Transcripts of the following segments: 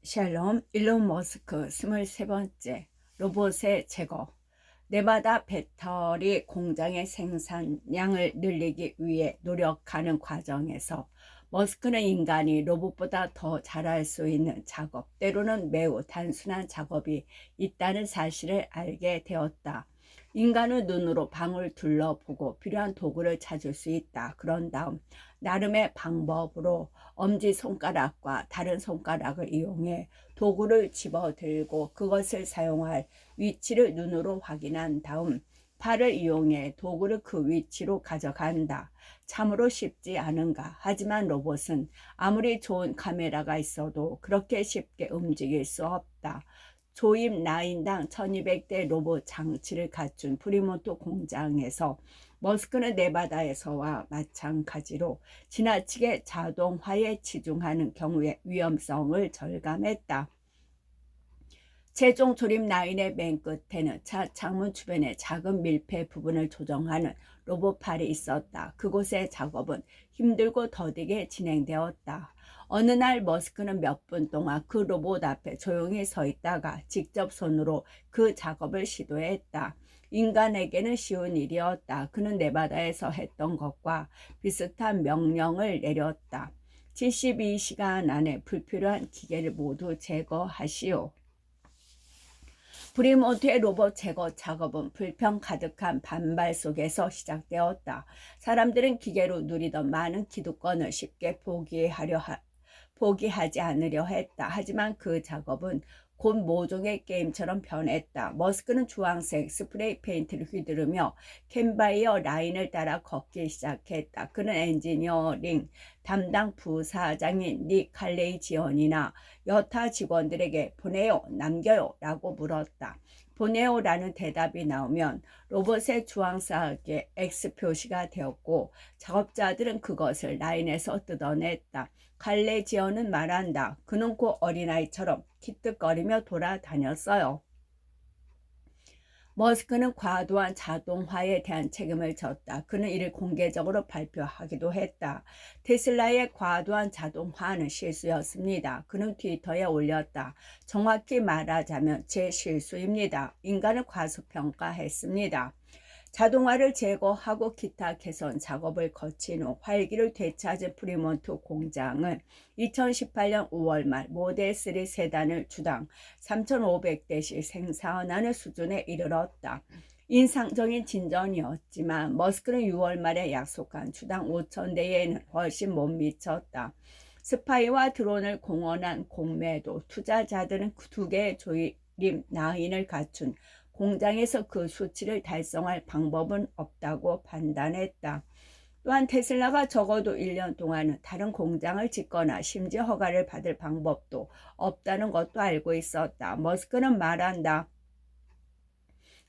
샬롬, 일론 머스크 23번째 로봇의 제거. 네바다 배터리 공장의 생산량을 늘리기 위해 노력하는 과정에서 머스크는 인간이 로봇보다 더 잘할 수 있는 작업, 때로는 매우 단순한 작업이 있다는 사실을 알게 되었다. 인간은 눈으로 방을 둘러보고 필요한 도구를 찾을 수 있다. 그런 다음 나름의 방법으로 엄지손가락과 다른 손가락을 이용해 도구를 집어들고 그것을 사용할 위치를 눈으로 확인한 다음 팔을 이용해 도구를 그 위치로 가져간다. 참으로 쉽지 않은가? 하지만 로봇은 아무리 좋은 카메라가 있어도 그렇게 쉽게 움직일 수 없다. 조립 라인당 1200대 로봇 장치를 갖춘 프리몬토 공장에서 머스크는 네바다에서와 마찬가지로 지나치게 자동화에 치중하는 경우의 위험성을 절감했다. 최종 조립 라인의 맨 끝에는 차 창문 주변의 작은 밀폐 부분을 조정하는 로봇팔이 있었다. 그곳의 작업은 힘들고 더디게 진행되었다. 어느 날 머스크는 몇 분 동안 그 로봇 앞에 조용히 서 있다가 직접 손으로 그 작업을 시도했다. 인간에게는 쉬운 일이었다. 그는 네바다에서 했던 것과 비슷한 명령을 내렸다. 72시간 안에 불필요한 기계를 모두 제거하시오. 프리모트의 로봇 제거 작업은 불평 가득한 반발 속에서 시작되었다. 사람들은 기계로 누리던 많은 기득권을 쉽게 포기하지 않으려 했다. 하지만 그 작업은 곧 모종의 게임처럼 변했다. 머스크는 주황색 스프레이 페인트를 휘두르며 캔바이어 라인을 따라 걷기 시작했다. 그는 엔지니어링 담당 부사장인 닉 칼레이지언이나 여타 직원들에게 보내요, 남겨요 라고 물었다. 보내요라는 대답이 나오면 로봇의 주황색의 X 표시가 되었고 작업자들은 그것을 라인에서 뜯어냈다. 칼레지언은 말한다. 그는 곧 어린아이처럼 기특거리며 돌아다녔어요. 머스크는 과도한 자동화에 대한 책임을 졌다. 그는 이를 공개적으로 발표하기도 했다. 테슬라의 과도한 자동화는 실수였습니다. 그는 트위터에 올렸다. 정확히 말하자면 제 실수입니다. 인간을 과소평가했습니다. 자동화를 제거하고 기타 개선 작업을 거친 후 활기를 되찾은 프리몬트 공장은 2018년 5월 말 모델 3 세단을 주당 3,500대씩 생산하는 수준에 이르렀다. 인상적인 진전이었지만 머스크는 6월 말에 약속한 주당 5,000대에는 훨씬 못 미쳤다. 스파이와 드론을 공언한 공매도 투자자들은 두 개의 조립 라인을 갖춘 공장에서 그 수치를 달성할 방법은 없다고 판단했다. 또한 테슬라가 적어도 1년 동안은 다른 공장을 짓거나 심지어 허가를 받을 방법도 없다는 것도 알고 있었다. 머스크는 말한다.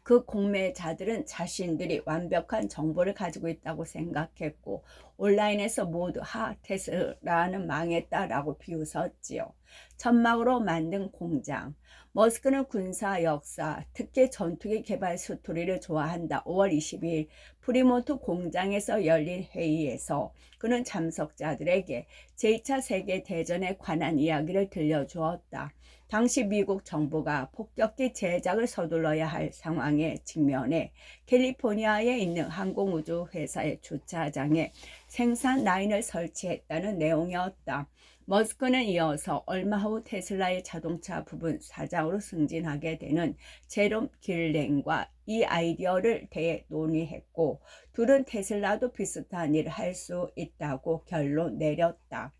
그 공매자들은 자신들이 완벽한 정보를 가지고 있다고 생각했고 온라인에서 모두 테슬라는 망했다라고 비웃었지요. 천막으로 만든 공장. 머스크는 군사 역사, 특히 전투기 개발 스토리를 좋아한다. 5월 22일 프리몬트 공장에서 열린 회의에서 그는 참석자들에게 제2차 세계대전에 관한 이야기를 들려주었다. 당시 미국 정부가 폭격기 제작을 서둘러야 할 상황에 직면해 캘리포니아에 있는 항공우주회사의 주차장에 생산 라인을 설치했다는 내용이었다. 머스크는 이어서 얼마 후 테슬라의 자동차 부분 사장으로 승진하게 되는 제롬 길렌과 이 아이디어를 대해 논의했고 둘은 테슬라도 비슷한 일을 할 수 있다고 결론 내렸다.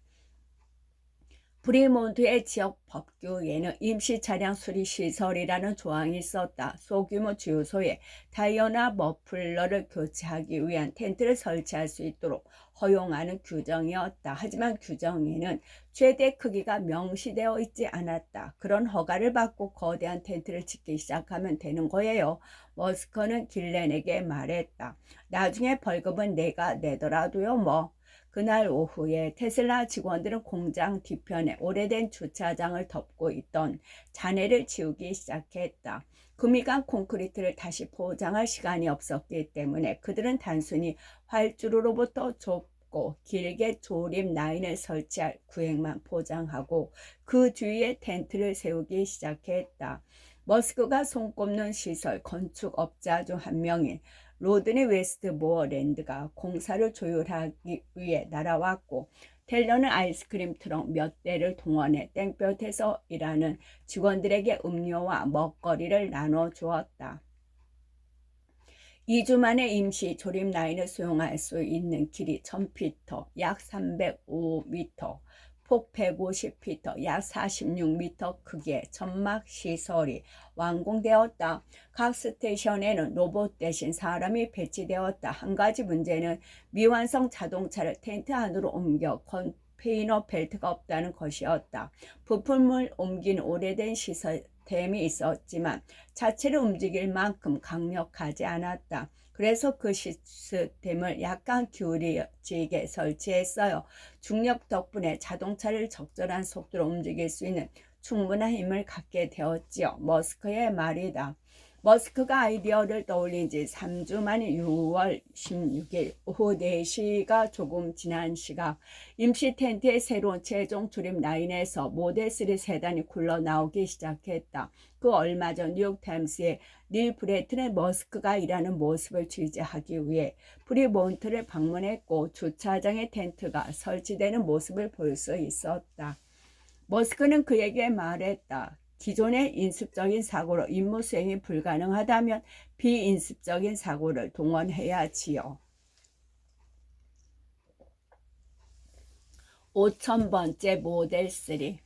프리몬트의 지역 법규에는 임시 차량 수리 시설이라는 조항이 있었다. 소규모 주유소에 타이어나 머플러를 교체하기 위한 텐트를 설치할 수 있도록 허용하는 규정이었다. 하지만 규정에는 최대 크기가 명시되어 있지 않았다. 그런 허가를 받고 거대한 텐트를 짓기 시작하면 되는 거예요. 머스크는 길렌에게 말했다. 나중에 벌금은 내가 내더라도요 뭐. 그날 오후에 테슬라 직원들은 공장 뒤편에 오래된 주차장을 덮고 있던 잔해를 치우기 시작했다. 금이 간 콘크리트를 다시 포장할 시간이 없었기 때문에 그들은 단순히 활주로로부터 좁고 밟고 길게 조립 라인을 설치할 구획만 포장하고 그 주위에 텐트를 세우기 시작했다. 머스크가 손꼽는 시설 건축업자 중 한 명인 로드니 웨스트모어랜드가 공사를 조율하기 위해 날아왔고, 텔러는 아이스크림 트럭 몇 대를 동원해 땡볕에서 일하는 직원들에게 음료와 먹거리를 나눠주었다. 2주 만에 임시 조립 라인을 수용할 수 있는 길이 1000피터, 약 305미터, 폭 150피터, 약 46미터 크기의 점막 시설이 완공되었다. 각 스테이션에는 로봇 대신 사람이 배치되었다. 한 가지 문제는 미완성 자동차를 텐트 안으로 옮겨 컨테이너 벨트가 없다는 것이었다. 부품을 옮긴 오래된 시스템이 있었지만 자체를 움직일 만큼 강력하지 않았다. 그래서 그 시스템을 약간 기울여지게 설치했어요. 중력 덕분에 자동차를 적절한 속도로 움직일 수 있는 충분한 힘을 갖게 되었지요. 머스크의 말이다. 머스크가 아이디어를 떠올린 지 3주 만인 6월 16일 오후 4시가 조금 지난 시각, 임시 텐트의 새로운 최종 조립 라인에서 모델 3 세단이 굴러나오기 시작했다. 그 얼마 전 뉴욕타임스에 닐 브레트는 머스크가 일하는 모습을 취재하기 위해 프리몬트를 방문했고, 주차장에 텐트가 설치되는 모습을 볼 수 있었다. 머스크는 그에게 말했다. 기존의 인습적인 사고로 임무 수행이 불가능하다면 비인습적인 사고를 동원해야지요. 5000번째 모델 3.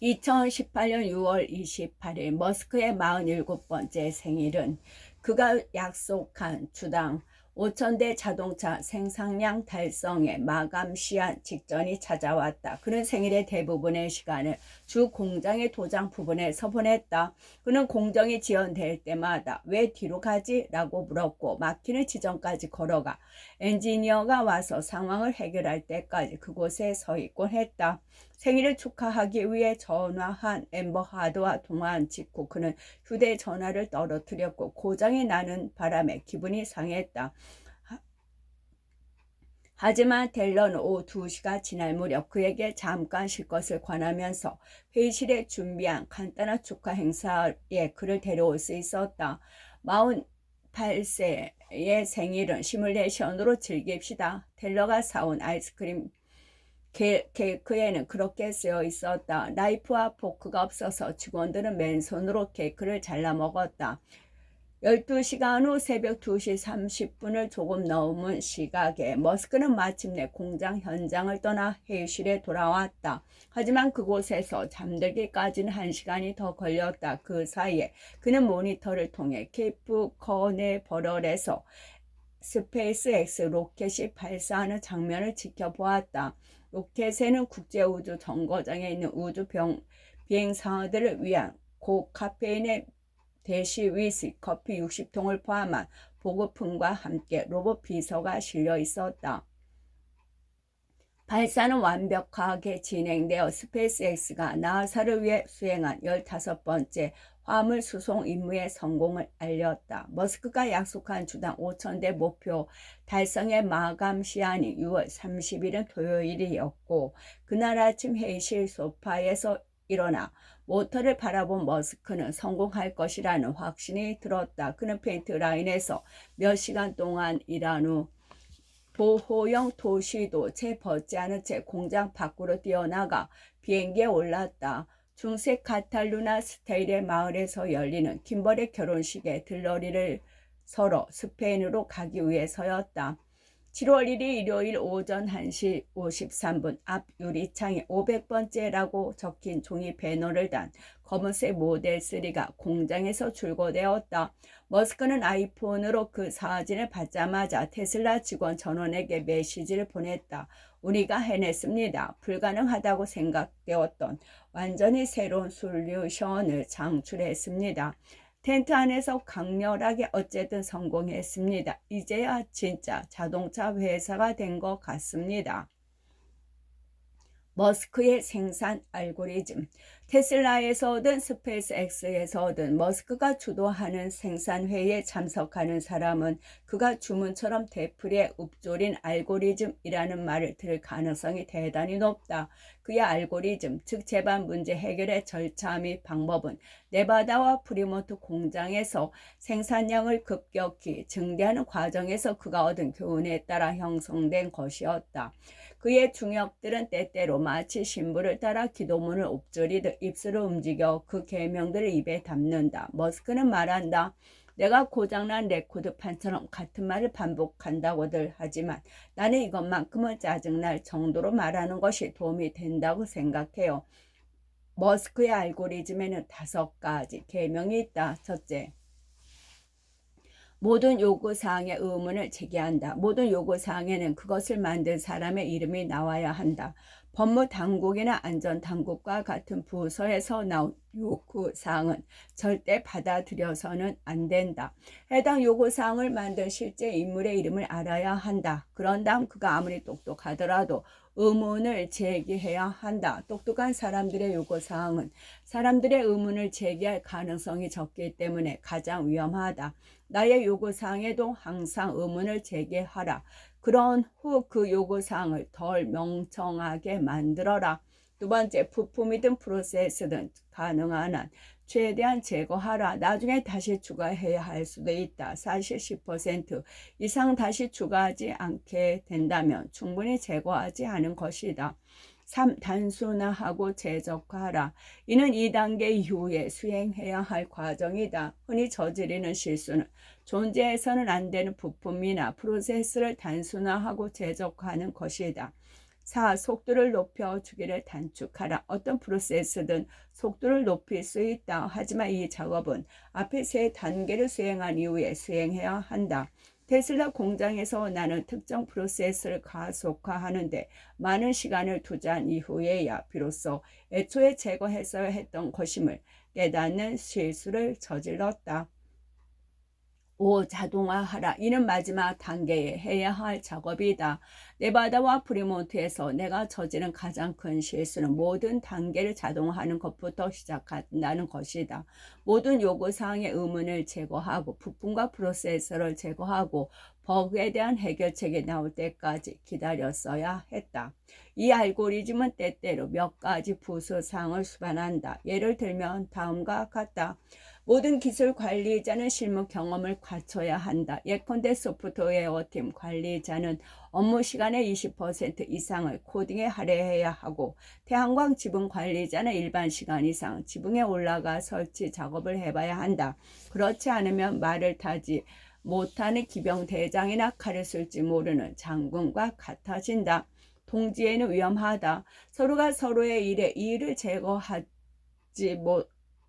2018년 6월 28일 머스크의 47번째 생일은 그가 약속한 주당 5,000대 자동차 생산량 달성의 마감 시한 직전이 찾아왔다. 그는 생일의 대부분의 시간을 주 공장의 도장 부분에서 보냈다. 그는 공정이 지연될 때마다 왜 뒤로 가지? 라고 물었고, 막히는 지점까지 걸어가 엔지니어가 와서 상황을 해결할 때까지 그곳에 서 있곤 했다. 생일을 축하하기 위해 전화한 앰버 하드와 통화한 직후 그는 휴대전화를 떨어뜨렸고 고장이 나는 바람에 기분이 상했다. 하지만 텔러는 오후 2시가 지날 무렵 그에게 잠깐 쉴 것을 권하면서 회의실에 준비한 간단한 축하 행사에 그를 데려올 수 있었다. 48세의 생일은 시뮬레이션으로 즐깁시다. 텔러가 사온 아이스크림 케이크에는 그렇게 쓰여 있었다. 나이프와 포크가 없어서 직원들은 맨손으로 케이크를 잘라 먹었다. 12시간 후 새벽 2시 30분을 조금 넘은 시각에 머스크는 마침내 공장 현장을 떠나 회의실에 돌아왔다. 하지만 그곳에서 잠들기까지는 1시간이 더 걸렸다. 그 사이에 그는 모니터를 통해 케이프 커네버럴에서 스페이스X 로켓이 발사하는 장면을 지켜보았다. 로켓에는 국제우주정거장에 있는 우주 비행상어들을 위한 고카페인의 대시 위스키 커피 60통을 포함한 보급품과 함께 로봇 비서가 실려 있었다. 발사는 완벽하게 진행되어 스페이스X가 나사를 위해 수행한 15번째 화물 수송 임무의 성공을 알렸다. 머스크가 약속한 주당 5,000대 목표 달성의 마감 시한이 6월 30일은 토요일이었고, 그날 아침 회의실 소파에서 일어나 모터를 바라본 머스크는 성공할 것이라는 확신이 들었다. 그는 페인트 라인에서 몇 시간 동안 일한 후 보호용 도시도 채 벗지 않은 채 공장 밖으로 뛰어나가 비행기에 올랐다. 중세 카탈루나 스테일의 마을에서 열리는 김벌의 결혼식에 들러리를 서러 스페인으로 가기 위해서였다. 7월 1일 일요일 오전 1시 53분 앞 유리창에 500번째라고 적힌 종이 배너를 단 검은색 모델 3가 공장에서 출고되었다. 머스크는 아이폰으로 그 사진을 받자마자 테슬라 직원 전원에게 메시지를 보냈다. 우리가 해냈습니다. 불가능하다고 생각되었던 완전히 새로운 솔루션을 창출했습니다. 텐트 안에서 강렬하게 어쨌든 성공했습니다. 이제야 진짜 자동차 회사가 된 것 같습니다. 머스크의 생산 알고리즘. 테슬라에서든 스페이스X에서든 머스크가 주도하는 생산회의에 참석하는 사람은 그가 주문처럼 되풀이에 읊조린 알고리즘이라는 말을 들을 가능성이 대단히 높다. 그의 알고리즘, 즉 제반 문제 해결의 절차 및 방법은 네바다와 프리모트 공장에서 생산량을 급격히 증대하는 과정에서 그가 얻은 교훈에 따라 형성된 것이었다. 그의 중역들은 때때로 마치 신부를 따라 기도문을 읊조리듯 입술을 움직여 그 계명들을 입에 담는다. 머스크는 말한다. 내가 고장난 레코드판처럼 같은 말을 반복한다고들 하지만 나는 이것만큼은 짜증날 정도로 말하는 것이 도움이 된다고 생각해요. 머스크의 알고리즘에는 5가지 계명이 있다. 첫째, 모든 요구사항의 의문을 제기한다. 모든 요구사항에는 그것을 만든 사람의 이름이 나와야 한다. 법무당국이나 안전당국과 같은 부서에서 나온 요구사항은 절대 받아들여서는 안 된다. 해당 요구사항을 만든 실제 인물의 이름을 알아야 한다. 그런 다음 그가 아무리 똑똑하더라도 의문을 제기해야 한다. 똑똑한 사람들의 요구사항은 사람들의 의문을 제기할 가능성이 적기 때문에 가장 위험하다. 나의 요구사항에도 항상 의문을 제기하라. 그런 후 그 요구사항을 덜 명정하게 만들어라. 두 번째, 부품이든 프로세스든 가능한 한 최대한 제거하라. 나중에 다시 추가해야 할 수도 있다. 사실 10% 이상 다시 추가하지 않게 된다면 충분히 제거하지 않은 것이다. 3. 단순화하고 최적화하라. 이는 2단계 이후에 수행해야 할 과정이다. 흔히 저지르는 실수는 존재해서는 안 되는 부품이나 프로세스를 단순화하고 최적화하는 것이다. 4. 속도를 높여 주기를 단축하라. 어떤 프로세스든 속도를 높일 수 있다. 하지만 이 작업은 앞에 3단계를 수행한 이후에 수행해야 한다. 테슬라 공장에서 나는 특정 프로세스를 가속화하는데 많은 시간을 투자한 이후에야 비로소 애초에 제거했어야 했던 것임을 깨닫는 실수를 저질렀다. 5. 자동화하라. 이는 마지막 단계에 해야 할 작업이다. 네바다와 프리몬트에서 내가 저지른 가장 큰 실수는 모든 단계를 자동화하는 것부터 시작한다는 것이다. 모든 요구사항의 의문을 제거하고 부품과 프로세서를 제거하고 버그에 대한 해결책이 나올 때까지 기다렸어야 했다. 이 알고리즘은 때때로 몇 가지 부수사항을 수반한다. 예를 들면 다음과 같다. 모든 기술 관리자는 실무 경험을 갖춰야 한다. 예컨대 소프트웨어팀 관리자는 업무 시간의 20% 이상을 코딩에 할애해야 하고 태양광 지붕 관리자는 일반 시간 이상 지붕에 올라가 설치 작업을 해봐야 한다. 그렇지 않으면 말을 타지 못하는 기병대장이나 칼을 쓸지 모르는 장군과 같아진다. 동지에는 위험하다. 서로가 서로의 일에 이 일을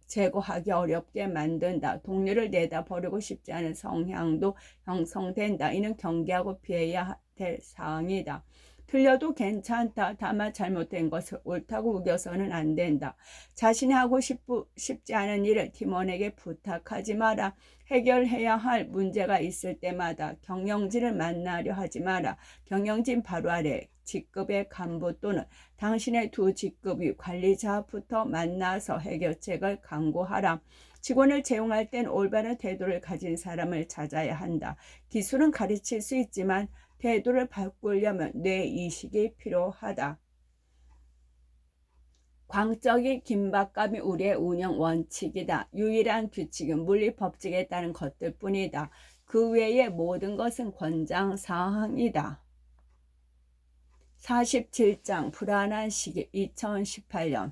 제거하기 어렵게 만든다. 동료를 내다 버리고 싶지 않은 성향도 형성된다. 이는 경계하고 피해야 될 사항이다. 틀려도 괜찮다. 다만 잘못된 것을 옳다고 우겨서는 안 된다. 자신이 하고 싶지 않은 일을 팀원에게 부탁하지 마라. 해결해야 할 문제가 있을 때마다 경영진을 만나려 하지 마라. 경영진 바로 아래 직급의 간부 또는 당신의 두 직급 위 관리자부터 만나서 해결책을 강구하라. 직원을 채용할 땐 올바른 태도를 가진 사람을 찾아야 한다. 기술은 가르칠 수 있지만 태도를 바꾸려면 뇌이식이 필요하다. 광적인 긴박감이 우리의 운영 원칙이다. 유일한 규칙은 물리법칙에 따른 것들뿐이다. 그 외의 모든 것은 권장사항이다. 47장 불안한 시기 2018년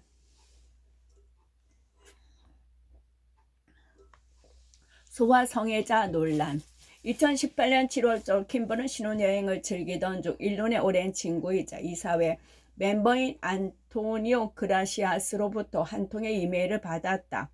소아 성애자 논란 2018년 7월 킴버는 신혼여행을 즐기던 중 일본의 오랜 친구이자 이사회 멤버인 안토니오 그라시아스로부터 한 통의 이메일을 받았다.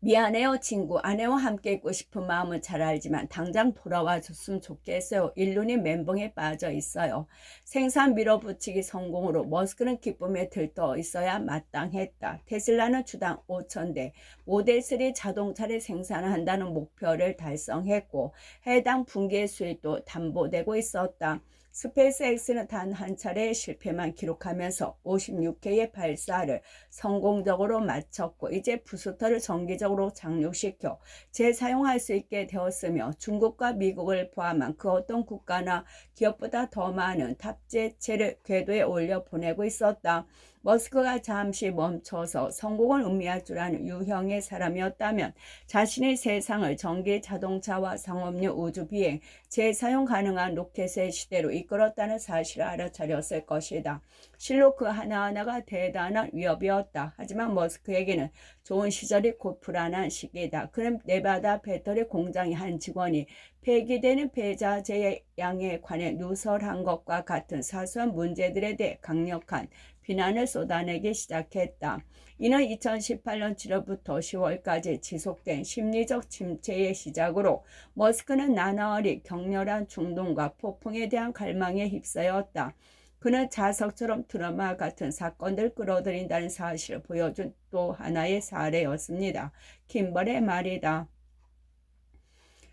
미안해요 친구. 아내와 함께 있고 싶은 마음은 잘 알지만 당장 돌아와 줬으면 좋겠어요. 일론이 멘붕에 빠져 있어요. 생산 밀어붙이기 성공으로 머스크는 기쁨에 들떠 있어야 마땅했다. 테슬라는 주당 5,000대 모델 3 자동차를 생산한다는 목표를 달성했고 해당 분기의 수익도 담보되고 있었다. 스페이스X는 단 한 차례의 실패만 기록하면서 56회의 발사를 성공적으로 마쳤고 이제 부스터를 정기적으로 착륙시켜 재사용할 수 있게 되었으며 중국과 미국을 포함한 그 어떤 국가나 기업보다 더 많은 탑재체를 궤도에 올려 보내고 있었다. 머스크가 잠시 멈춰서 성공을 의미할 줄 아는 유형의 사람이었다면 자신의 세상을 전기 자동차와 상업용 우주비행, 재사용 가능한 로켓의 시대로 이끌었다는 사실을 알아차렸을 것이다. 실로 그 하나하나가 대단한 위협이었다. 하지만 머스크에게는 좋은 시절이 곧 불안한 시기다. 그는 네바다 배터리 공장의 한 직원이 폐기되는 폐자재의 양에 관해 누설한 것과 같은 사소한 문제들에 대해 강력한 비난을 쏟아내기 시작했다. 이는 2018년 7월부터 10월까지 지속된 심리적 침체의 시작으로 머스크는 나날이 격렬한 충동과 폭풍에 대한 갈망에 휩싸였다. 그는 자석처럼 드라마 같은 사건들을 끌어들인다는 사실을 보여준 또 하나의 사례였습니다. 김벌의 말이다.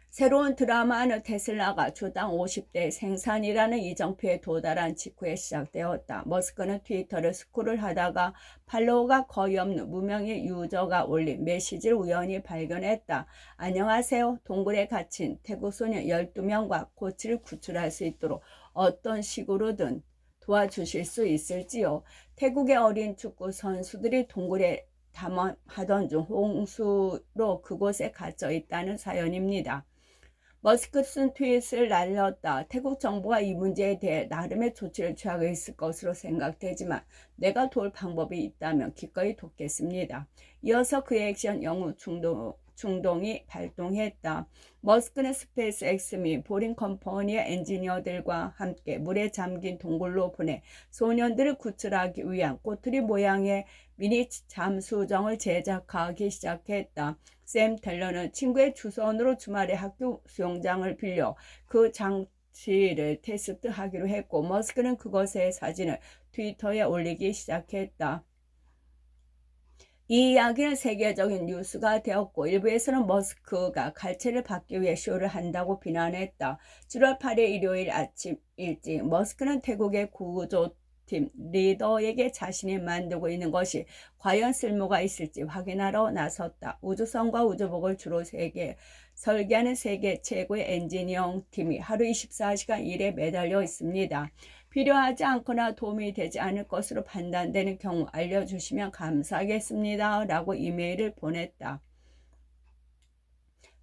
새로운 드라마는 테슬라가 주당 50대 생산이라는 이정표에 도달한 직후에 시작되었다. 머스크는 트위터를 스크롤 하다가 팔로워가 거의 없는 무명의 유저가 올린 메시지를 우연히 발견했다. 안녕하세요. 동굴에 갇힌 태국 소년 12명과 고치를 구출할 수 있도록 어떤 식으로든 도와주실 수 있을지요. 태국의 어린 축구 선수들이 동굴에 탐험하던 중 홍수로 그곳에 갇혀 있다는 사연입니다. 머스크 쓴 트윗을 날렸다. 태국 정부가 이 문제에 대해 나름의 조치를 취하고 있을 것으로 생각되지만 내가 도울 방법이 있다면 기꺼이 돕겠습니다. 이어서 그의 액션 영웅 중동이 발동했다. 머스크는 스페이스X 및 보링 컴퍼니의 엔지니어들과 함께 물에 잠긴 동굴로 보내 소년들을 구출하기 위한 꼬투리 모양의 미니 잠수정을 제작하기 시작했다. 샘 텔러는 친구의 주선으로 주말에 학교 수영장을 빌려 그 장치를 테스트하기로 했고 머스크는 그것의 사진을 트위터에 올리기 시작했다. 이 이야기는 세계적인 뉴스가 되었고 일부에서는 머스크가 갈채를 받기 위해 쇼를 한다고 비난했다. 7월 8일 일요일 아침 일찍 머스크는 태국의 구조팀 리더에게 자신이 만들고 있는 것이 과연 쓸모가 있을지 확인하러 나섰다. 우주선과 우주복을 주로 설계하는 세계 최고의 엔지니어 팀이 하루 24시간 일에 매달려 있습니다. 필요하지 않거나 도움이 되지 않을 것으로 판단되는 경우 알려주시면 감사하겠습니다. 라고 이메일을 보냈다.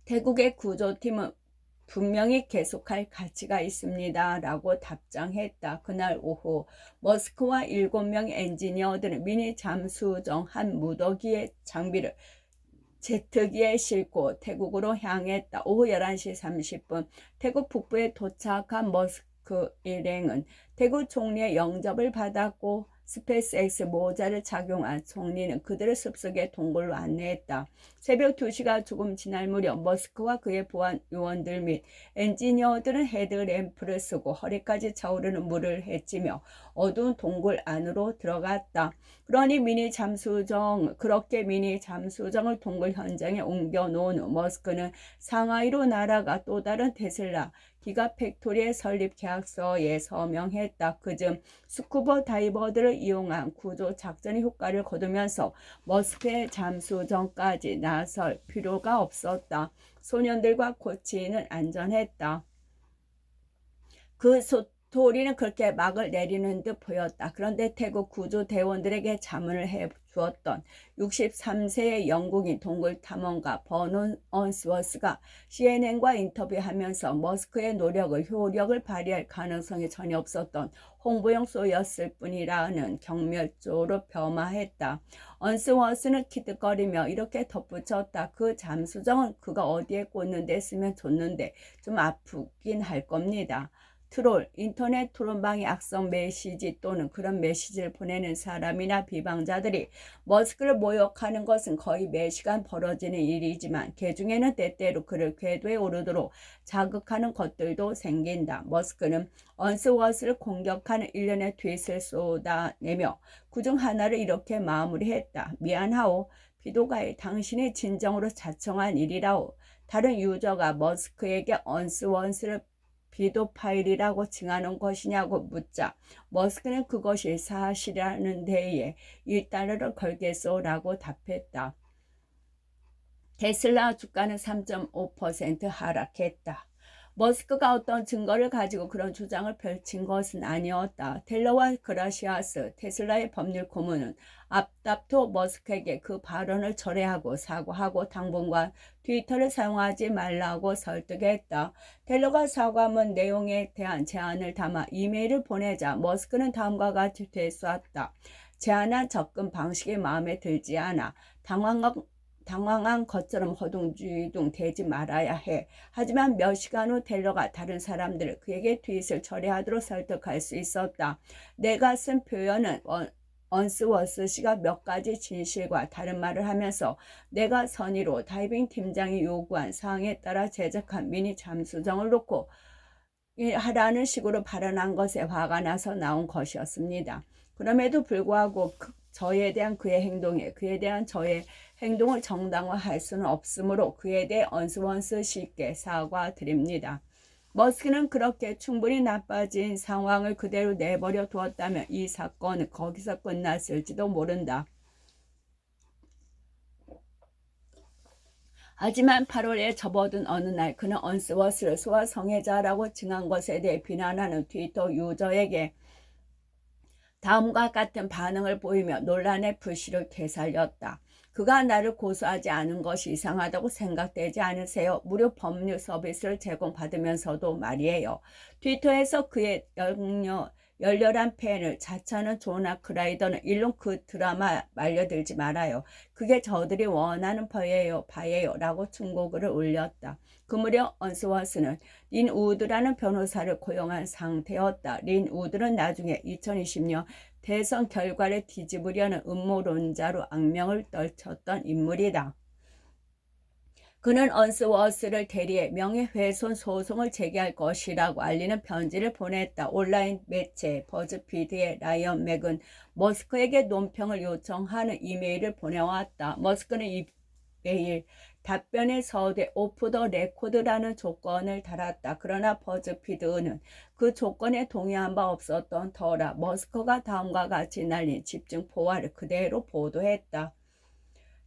태국의 구조팀은 분명히 계속할 가치가 있습니다. 라고 답장했다. 그날 오후 머스크와 7명의 엔지니어들은 미니 잠수정 한 무더기의 장비를 제트기에 싣고 태국으로 향했다. 오후 11시 30분 태국 북부에 도착한 머스크 일행은 태국 총리의 영접을 받았고 스페이스X 모자를 착용한 총리는 그들을 숲속의 동굴로 안내했다. 새벽 2시가 조금 지날 무렵 머스크와 그의 보안 요원들 및 엔지니어들은 헤드램프를 쓰고 허리까지 차오르는 물을 헤치며 어두운 동굴 안으로 들어갔다. 그렇게 미니 잠수정을 동굴 현장에 옮겨 놓은 후 머스크는 상하이로 날아가 또 다른 테슬라 기가팩토리의 설립 계약서에 서명했다. 그중 스쿠버 다이버들을 이용한 구조 작전의 효과를 거두면서 머스크의 잠수정까지 나설 필요가 없었다. 소년들과 코치는 안전했다. 그 스토리는 그렇게 막을 내리는 듯 보였다. 그런데 태국 구조대원들에게 자문을 해주었던 63세의 영국인 동굴 탐험가 버논 언스워스가 CNN과 인터뷰하면서 머스크의 노력을 효력을 발휘할 가능성이 전혀 없었던 홍보용 쇼였을 뿐이라는 경멸조로 폄하했다. 언스워스는 키득거리며 이렇게 덧붙였다. 그 잠수정은 그가 어디에 꽂는 데 쓰면 좋는데 좀 아프긴 할 겁니다. 트롤, 인터넷 토론방의 악성 메시지 또는 그런 메시지를 보내는 사람이나 비방자들이 머스크를 모욕하는 것은 거의 매시간 벌어지는 일이지만 개중에는 때때로 그를 궤도에 오르도록 자극하는 것들도 생긴다. 머스크는 언스워스를 공격하는 일련의 트윗을 쏟아내며 그중 하나를 이렇게 마무리했다. 미안하오. 비도가에 당신이 진정으로 자청한 일이라오. 다른 유저가 머스크에게 언스워스를 비도 파일이라고 칭하는 것이냐고 묻자 머스크는 그것이 사실이라는 데에 $1를 걸겠소라고 답했다. 테슬라 주가는 3.5% 하락했다. 머스크가 어떤 증거를 가지고 그런 주장을 펼친 것은 아니었다. 텔러와 그라시아스, 테슬라의 법률 고문은 앞답도 머스크에게 그 발언을 철회하고 사과하고 당분간 트위터를 사용하지 말라고 설득했다. 텔러가 사과문 내용에 대한 제안을 담아 이메일을 보내자 머스크는 다음과 같이 되쏘았다. 제안한 접근 방식이 마음에 들지 않아. 당황한 것처럼 허둥지둥 대지 말아야 해. 하지만 몇 시간 후 텔러가 다른 사람들을 그에게 트윗을 처리하도록 설득할 수 있었다. 내가 쓴 표현은 언스워스 씨가 몇 가지 진실과 다른 말을 하면서 내가 선의로 다이빙 팀장이 요구한 사항에 따라 제작한 미니 잠수정을 놓고 하라는 식으로 발언한 것에 화가 나서 나온 것이었습니다. 그럼에도 불구하고 저에 대한 그의 행동을 정당화할 수는 없으므로 그에 대해 언스워스 씨께 사과드립니다. 머스크는 그렇게 충분히 나빠진 상황을 그대로 내버려 두었다면 이 사건은 거기서 끝났을지도 모른다. 하지만 8월에 접어든 어느 날 그는 언스워스를 소아성애자라고 칭한 것에 대해 비난하는 트위터 유저에게 다음과 같은 반응을 보이며 논란의 불씨를 되살렸다. 그가 나를 고소하지 않은 것이 이상하다고 생각되지 않으세요? 무료 법률 서비스를 제공받으면서도 말이에요. 트위터에서 그의 열렬한 팬을 자처하는 조나 크라이더는 일론 그 드라마 말려들지 말아요. 그게 저들이 원하는 바예요 라고 충고글을 올렸다. 그 무렵 언스워스는 린 우드라는 변호사를 고용한 상태였다. 린 우드는 나중에 2020년 대선 결과를 뒤집으려는 음모론자로 악명을 떨쳤던 인물이다. 그는 언스워스를 대리해 명예훼손 소송을 제기할 것이라고 알리는 편지를 보냈다. 온라인 매체 버즈피드의 라이언 맥은 머스크에게 논평을 요청하는 이메일을 보내왔다. 머스크는 이 메일 답변에 서두에 오프 더 레코드라는 조건을 달았다. 그러나 버즈피드는 그 조건에 동의한 바 없었던 터라 머스크가 다음과 같이 날린 집중 포화를 그대로 보도했다.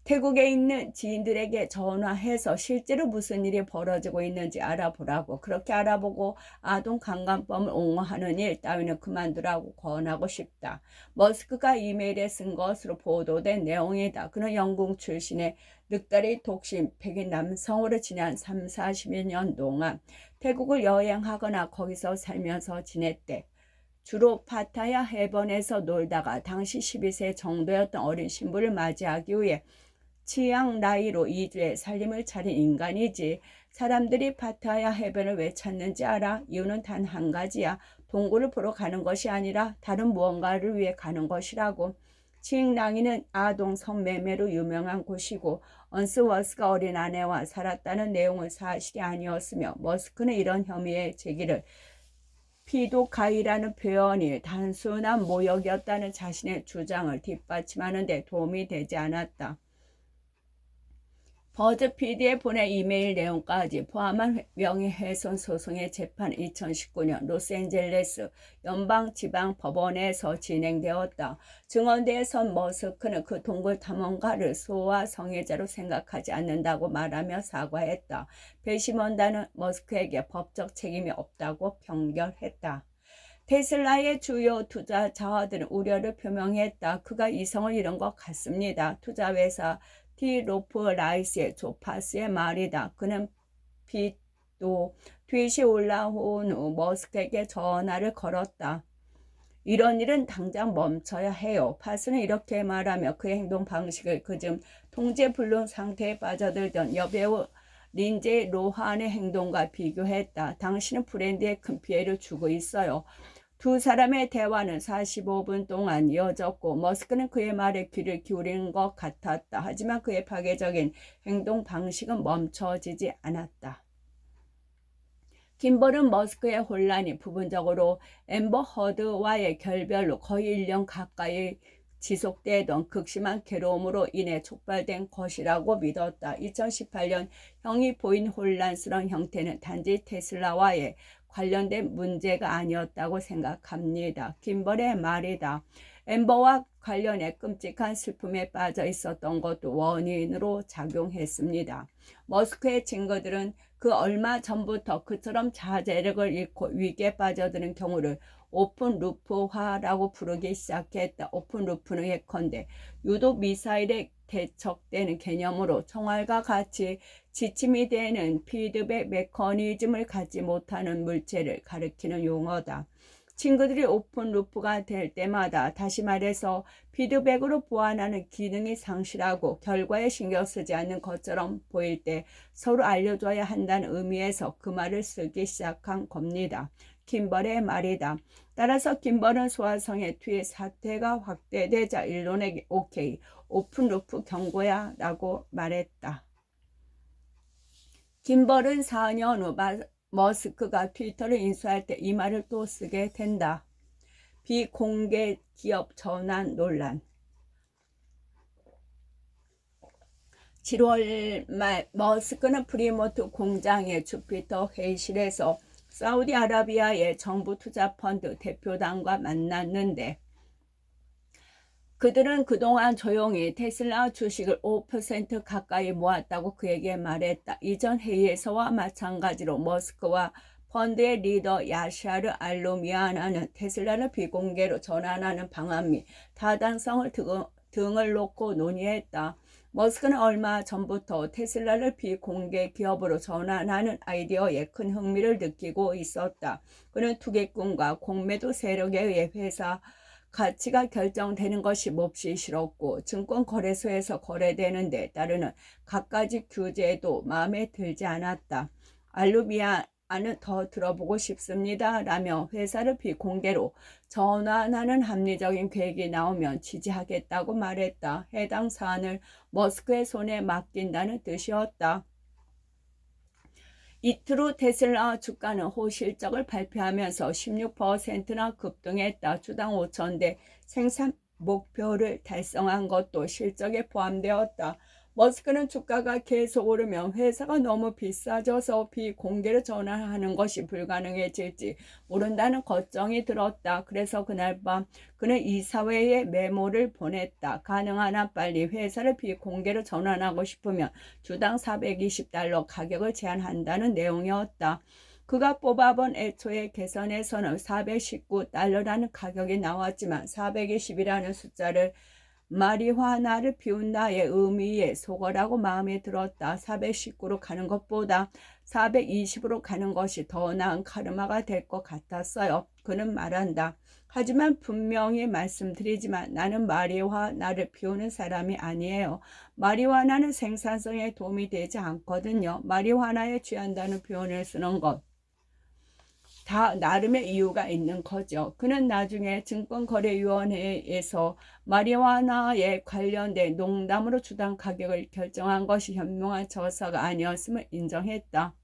태국에 있는 지인들에게 전화해서 실제로 무슨 일이 벌어지고 있는지 알아보라고. 그렇게 알아보고 아동 강간범을 옹호하는 일 따위는 그만두라고 권하고 싶다. 머스크가 이메일에 쓴 것으로 보도된 내용이다. 그는 영국 출신의 늑다리 독신 백인 남성으로 지난 30-40여 동안 태국을 여행하거나 거기서 살면서 지냈대. 주로 파타야 해변에서 놀다가 당시 12세 정도였던 어린 신부를 맞이하기 위해 치앙라이로 이주해 살림을 차린 인간이지. 사람들이 파타야 해변을 왜 찾는지 알아? 이유는 단 한 가지야. 동굴을 보러 가는 것이 아니라 다른 무언가를 위해 가는 것이라고. 치앙라이는 아동 성매매로 유명한 곳이고 언스워스가 어린 아내와 살았다는 내용은 사실이 아니었으며 머스크는 이런 혐의의 제기를 피도가이라는 표현이 단순한 모욕이었다는 자신의 주장을 뒷받침하는 데 도움이 되지 않았다. 버즈피드에 보낸 이메일 내용까지 포함한 명예훼손 소송의 재판은 2019년 로스앤젤레스 연방지방법원에서 진행되었다. 증언대에 선 머스크는 그 동굴 탐험가를 소아 성애자로 생각하지 않는다고 말하며 사과했다. 배심원단은 머스크에게 법적 책임이 없다고 평결했다. 테슬라의 주요 투자자들은 우려를 표명했다. 그가 이성을 잃은 것 같습니다. 투자회사 로프 라이스의 조파스의 말이다. 그는 트윗이 올라온 후 머스크에게 전화를 걸었다. 이런 일은 당장 멈춰야 해요. 파스는 이렇게 말하며 그의 행동 방식을 그즘 통제불능 상태에 빠져들던 여배우 린제 로한의 행동과 비교했다. 당신은 브랜드에 큰 피해를 주고 있어요. 두 사람의 대화는 45분 동안 이어졌고 머스크는 그의 말에 귀를 기울이는 것 같았다. 하지만 그의 파괴적인 행동 방식은 멈춰지지 않았다. 김벌은 머스크의 혼란이 부분적으로 앰버 허드와의 결별로 거의 1년 가까이 지속되던 극심한 괴로움으로 인해 촉발된 것이라고 믿었다. 2018년 형이 보인 혼란스러운 형태는 단지 테슬라와의 관련된 문제가 아니었다고 생각합니다. 김벌의 말이다. 엠버와 관련해 끔찍한 슬픔에 빠져 있었던 것도 원인으로 작용했습니다. 머스크의 증거들은 그 얼마 전부터 그처럼 자제력을 잃고 위기에 빠져드는 경우를 오픈 루프화라고 부르기 시작했다. 오픈 루프는 예컨대 유독 미사일에 대척되는 개념으로 총알과 같이 지침이 되는 피드백 메커니즘을 갖지 못하는 물체를 가리키는 용어다. 친구들이 오픈 루프가 될 때마다, 다시 말해서 피드백으로 보완하는 기능이 상실하고 결과에 신경 쓰지 않는 것처럼 보일 때 서로 알려줘야 한다는 의미에서 그 말을 쓰기 시작한 겁니다. 김벌의 말이다. 따라서 김벌은 소화성의 뒤에 사태가 확대되자 일론에게 오케이, 오픈 루프 경고야 라고 말했다. 김벌은 4년 후 머스크가 트위터를 인수할 때 이 말을 또 쓰게 된다. 비공개 기업 전환 논란. 7월 말 머스크는 프리모트 공장의 주피터 회의실에서 사우디아라비아의 정부 투자 펀드 대표단과 만났는데, 그들은 그동안 조용히 테슬라 주식을 5% 가까이 모았다고 그에게 말했다. 이전 회의에서와 마찬가지로 머스크와 펀드의 리더 야샤르 알루미아나는 테슬라를 비공개로 전환하는 방안 및 타당성을 등을 놓고 논의했다. 머스크는 얼마 전부터 테슬라를 비공개 기업으로 전환하는 아이디어에 큰 흥미를 느끼고 있었다. 그는 투기꾼과 공매도 세력에 의해 회사 가치가 결정되는 것이 몹시 싫었고, 증권거래소에서 거래되는 데 따르는 갖가지 규제도 마음에 들지 않았다. 알루미아는 더 들어보고 싶습니다 라며 회사를 비공개로 전환하는 합리적인 계획이 나오면 지지하겠다고 말했다. 해당 사안을 머스크의 손에 맡긴다는 뜻이었다. 이틀 후 테슬라 주가는 호실적을 발표하면서 16%나 급등했다. 주당 5,000대 생산 목표를 달성한 것도 실적에 포함되었다. 머스크는 주가가 계속 오르면 회사가 너무 비싸져서 비공개로 전환하는 것이 불가능해질지 모른다는 걱정이 들었다. 그래서 그날 밤 그는 이사회에 메모를 보냈다. 가능한 한 빨리 회사를 비공개로 전환하고 싶으면 주당 $420 가격을 제한한다는 내용이었다. 그가 뽑아본 애초의 계산에서는 $419라는 가격이 나왔지만 420이라는 숫자를 마리화나를 피운다의 의미에 속어라고 마음에 들었다. 419로 가는 것보다 420으로 가는 것이 더 나은 카르마가 될 것 같았어요. 그는 말한다. 하지만 분명히 말씀드리지만 나는 마리화나를 피우는 사람이 아니에요. 마리화나는 생산성에 도움이 되지 않거든요. 마리화나에 취한다는 표현을 쓰는 것, 다 나름의 이유가 있는 거죠. 그는 나중에 증권거래위원회에서 마리화나에 관련된 농담으로 주당 가격을 결정한 것이 현명한 처사가 아니었음을 인정했다.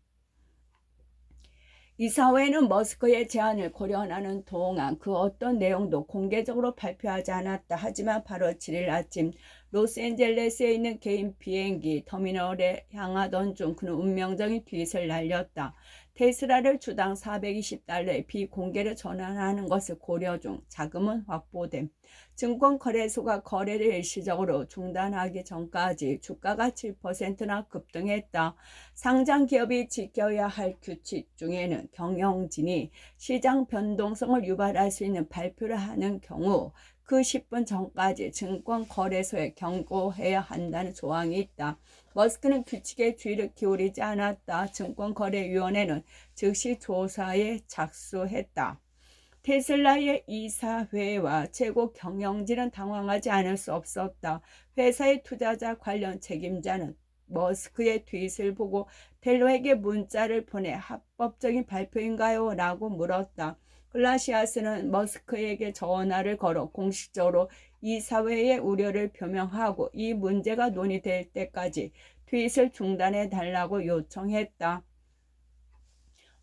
이사회는 머스크의 제안을 고려하는 동안 그 어떤 내용도 공개적으로 발표하지 않았다. 하지만 8월 7일 아침 로스앤젤레스에 있는 개인 비행기 터미널에 향하던 중 그는 운명적인 트윗을 날렸다. 테슬라를 주당 $420에 비공개로 전환하는 것을 고려 중 자금은 확보됨. 증권거래소가 거래를 일시적으로 중단하기 전까지 주가가 7%나 급등했다. 상장 기업이 지켜야 할 규칙 중에는 경영진이 시장 변동성을 유발할 수 있는 발표를 하는 경우 그 10분 전까지 증권거래소에 경고해야 한다는 조항이 있다. 머스크는 규칙에 주의를 기울이지 않았다. 증권거래위원회는 즉시 조사에 착수했다. 테슬라의 이사회와 최고 경영진은 당황하지 않을 수 없었다. 회사의 투자자 관련 책임자는 머스크의 트윗을 보고 텔러에게 문자를 보내 합법적인 발표인가요? 라고 물었다. 글라시아스는 머스크에게 전화를 걸어 공식적으로 이사회의 우려를 표명하고 이 문제가 논의될 때까지 트윗을 중단해 달라고 요청했다.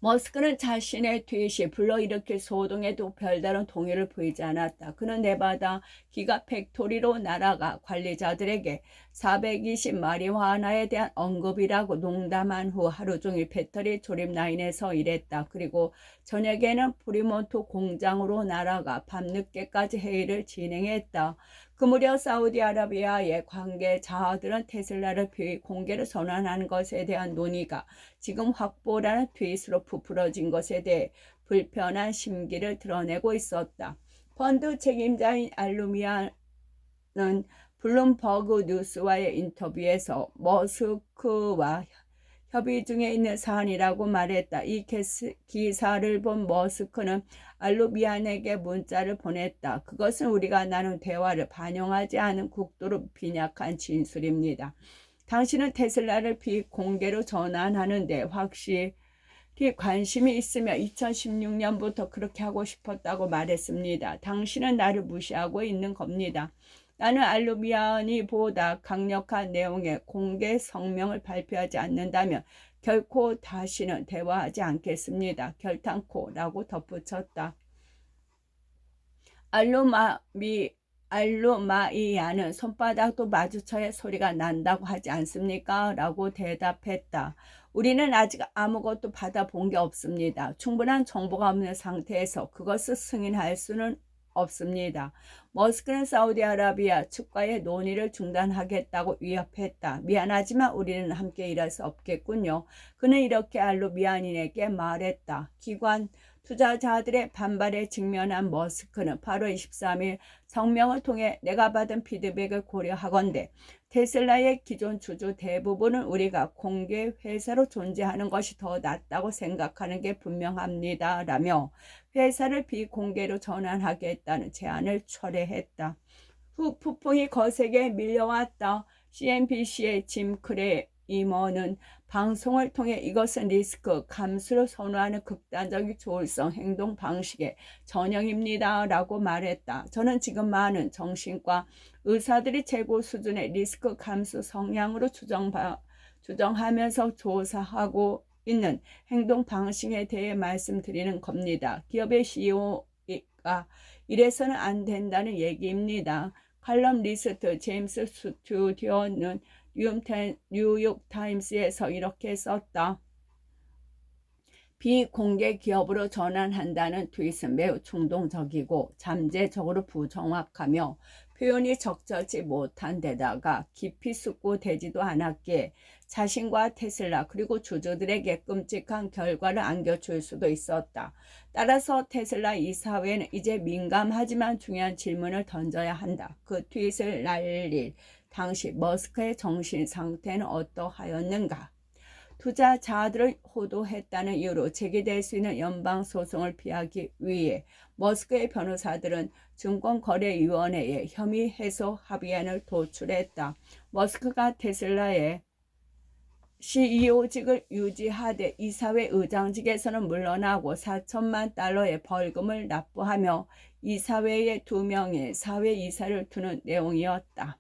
머스크는 자신의 트윗이 불러일으킬 소동에도 별다른 동의를 보이지 않았다. 그는 네바다 기가팩토리로 날아가 관리자들에게 420마리화나에 대한 언급이라고 농담한 후 하루 종일 배터리 조립 라인에서 일했다. 그리고 저녁에는 프리몬트 공장으로 날아가 밤늦게까지 회의를 진행했다. 그 무렵 사우디아라비아의 관계자들은 테슬라를 비공개로 전환하는 것에 대한 논의가 지금 확보라는 트윗으로 부풀어진 것에 대해 불편한 심기를 드러내고 있었다. 펀드 책임자인 알루미아는 블룸버그 뉴스와의 인터뷰에서 머스크와 협의 중에 있는 사안이라고 말했다. 이 기사를 본 머스크는 알루미안에게 문자를 보냈다. 그것은 우리가 나눈 대화를 반영하지 않은 국도로 빈약한 진술입니다. 당신은 테슬라를 비공개로 전환하는데 확실히 관심이 있으며 2016년부터 그렇게 하고 싶었다고 말했습니다. 당신은 나를 무시하고 있는 겁니다. 나는 알루미안이 보다 강력한 내용의 공개 성명을 발표하지 않는다면 결코 다시는 대화하지 않겠습니다. 결탄코라고 덧붙였다. 알루마이야는 손바닥도 마주쳐야 소리가 난다고 하지 않습니까? 라고 대답했다. 우리는 아직 아무것도 받아본 게 없습니다. 충분한 정보가 없는 상태에서 그것을 승인할 수는 없습니다. 머스크는 사우디아라비아 측과의 논의를 중단하겠다고 위협했다. 미안하지만 우리는 함께 일할 수 없겠군요. 그는 이렇게 알루미안인에게 말했다. 기관 투자자들의 반발에 직면한 머스크는 8월 23일 성명을 통해 내가 받은 피드백을 고려하건대 테슬라의 기존 주주 대부분은 우리가 공개 회사로 존재하는 것이 더 낫다고 생각하는 게 분명합니다. 라며 회사를 비공개로 전환하겠다는 제안을 철회했다. 후 폭풍이 거세게 밀려왔다. CNBC의 짐 크레 임원은 방송을 통해 이것은 리스크 감수를 선호하는 극단적인 조울성 행동 방식의 전형입니다. 라고 말했다. 저는 지금 많은 정신과 의사들이 최고 수준의 리스크 감수 성향으로 추정하면서 조사하고 있는 행동 방식에 대해 말씀드리는 겁니다. 기업의 CEO가 이래서는 안 된다는 얘기입니다. 칼럼 리스트 제임스 스튜디오는 뉴욕타임스에서 이렇게 썼다. 비공개 기업으로 전환한다는 트윗은 매우 충동적이고 잠재적으로 부정확하며 표현이 적절치 못한 데다가 깊이 숙고되지도 않았기에 자신과 테슬라 그리고 주주들에게 끔찍한 결과를 안겨줄 수도 있었다. 따라서 테슬라 이사회는 이제 민감하지만 중요한 질문을 던져야 한다. 그 트윗을 날릴 당시 머스크의 정신 상태는 어떠하였는가? 투자자들을 호도했다는 이유로 제기될 수 있는 연방소송을 피하기 위해 머스크의 변호사들은 증권거래위원회에 혐의 해소 합의안을 도출했다. 머스크가 테슬라의 CEO직을 유지하되 이사회 의장직에서는 물러나고 4천만 달러의 벌금을 납부하며 이사회에 2명의 사회이사를 두는 내용이었다.